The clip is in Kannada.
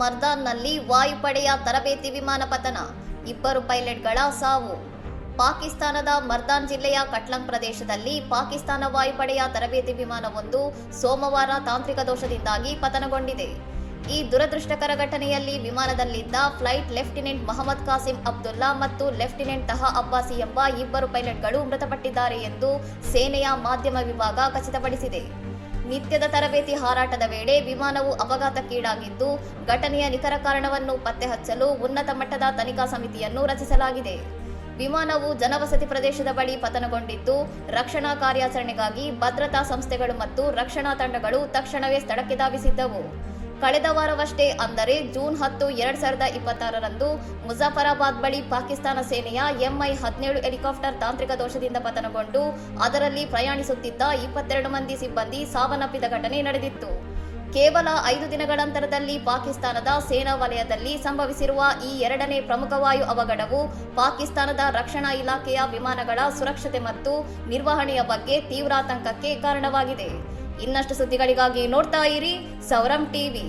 ಮರ್ದಾನ್ನಲ್ಲಿ ವಾಯುಪಡೆಯ ತರಬೇತಿ ವಿಮಾನ ಪತನ, 2 ಪೈಲಟ್ಗಳ ಸಾವು. ಪಾಕಿಸ್ತಾನದ ಮರ್ದಾನ್ ಜಿಲ್ಲೆಯ ಕಟ್ಲಂಗ್ ಪ್ರದೇಶದಲ್ಲಿ ಪಾಕಿಸ್ತಾನ ವಾಯುಪಡೆಯ ತರಬೇತಿ ವಿಮಾನವೊಂದು ಸೋಮವಾರ ತಾಂತ್ರಿಕ ದೋಷದಿಂದಾಗಿ ಪತನಗೊಂಡಿದೆ. ಈ ದುರದೃಷ್ಟಕರ ಘಟನೆಯಲ್ಲಿ ವಿಮಾನದಲ್ಲಿದ್ದ ಫ್ಲೈಟ್ ಲೆಫ್ಟಿನೆಂಟ್ ಮೊಹಮ್ಮದ್ ಕಾಸಿಂ ಅಬ್ದುಲ್ಲಾ ಮತ್ತು ಲೆಫ್ಟಿನೆಂಟ್ ತಹಾ ಅಬ್ಬಾಸಿ ಎಂಬ 2 ಪೈಲಟ್ಗಳು ಮೃತಪಟ್ಟಿದ್ದಾರೆ ಎಂದು ಸೇನೆಯ ಮಾಧ್ಯಮ ವಿಭಾಗ ಖಚಿತಪಡಿಸಿದೆ. ನಿತ್ಯದ ತರಬೇತಿ ಹಾರಾಟದ ವೇಳೆ ವಿಮಾನವು ಅಪಘಾತಕ್ಕೀಡಾಗಿದ್ದು, ಘಟನೆಯ ನಿಖರ ಕಾರಣವನ್ನು ಪತ್ತೆ ಹಚ್ಚಲು ಉನ್ನತ ಮಟ್ಟದ ತನಿಖಾ ಸಮಿತಿಯನ್ನು ರಚಿಸಲಾಗಿದೆ. ವಿಮಾನವು ಜನವಸತಿ ಪ್ರದೇಶದ ಬಳಿ ಪತನಗೊಂಡಿದ್ದು, ರಕ್ಷಣಾ ಕಾರ್ಯಾಚರಣೆಗಾಗಿ ಭದ್ರತಾ ಸಂಸ್ಥೆಗಳು ಮತ್ತು ರಕ್ಷಣಾ ತಂಡಗಳು ತಕ್ಷಣವೇ ಸ್ಥಳಕ್ಕೆ ಧಾವಿಸಿದ್ದವು. ಕಳೆದ ವಾರವಷ್ಟೇ ಅಂದರೆ ಜೂನ್ 10, 2026ರಂದು ಮುಜಫರಾಬಾದ್ ಬಳಿ ಪಾಕಿಸ್ತಾನ ಸೇನೆಯ Mi-17 ಹೆಲಿಕಾಪ್ಟರ್ ತಾಂತ್ರಿಕ ದೋಷದಿಂದ ಪತನಗೊಂಡು ಅದರಲ್ಲಿ ಪ್ರಯಾಣಿಸುತ್ತಿದ್ದ 22 ಮಂದಿ ಸಿಬ್ಬಂದಿ ಸಾವನ್ನಪ್ಪಿದ ಘಟನೆ ನಡೆದಿತ್ತು. ಕೇವಲ 5 ದಿನಗಳ ನಂತರದಲ್ಲಿ ಪಾಕಿಸ್ತಾನದ ಸೇನಾ ವಲಯದಲ್ಲಿ ಸಂಭವಿಸಿರುವ ಈ 2ನೇ ಪ್ರಮುಖ ವಾಯು ಅವಘಡವು ಪಾಕಿಸ್ತಾನದ ರಕ್ಷಣಾ ಇಲಾಖೆಯ ವಿಮಾನಗಳ ಸುರಕ್ಷತೆ ಮತ್ತು ನಿರ್ವಹಣೆಯ ಬಗ್ಗೆ ತೀವ್ರ ಆತಂಕಕ್ಕೆ ಕಾರಣವಾಗಿದೆ. ಇನ್ನಷ್ಟು ಸುದ್ದಿಗಳಿಗಾಗಿ ನೋಡ್ತಾ ಇರಿ ಸೌರಂ ಟಿವಿ.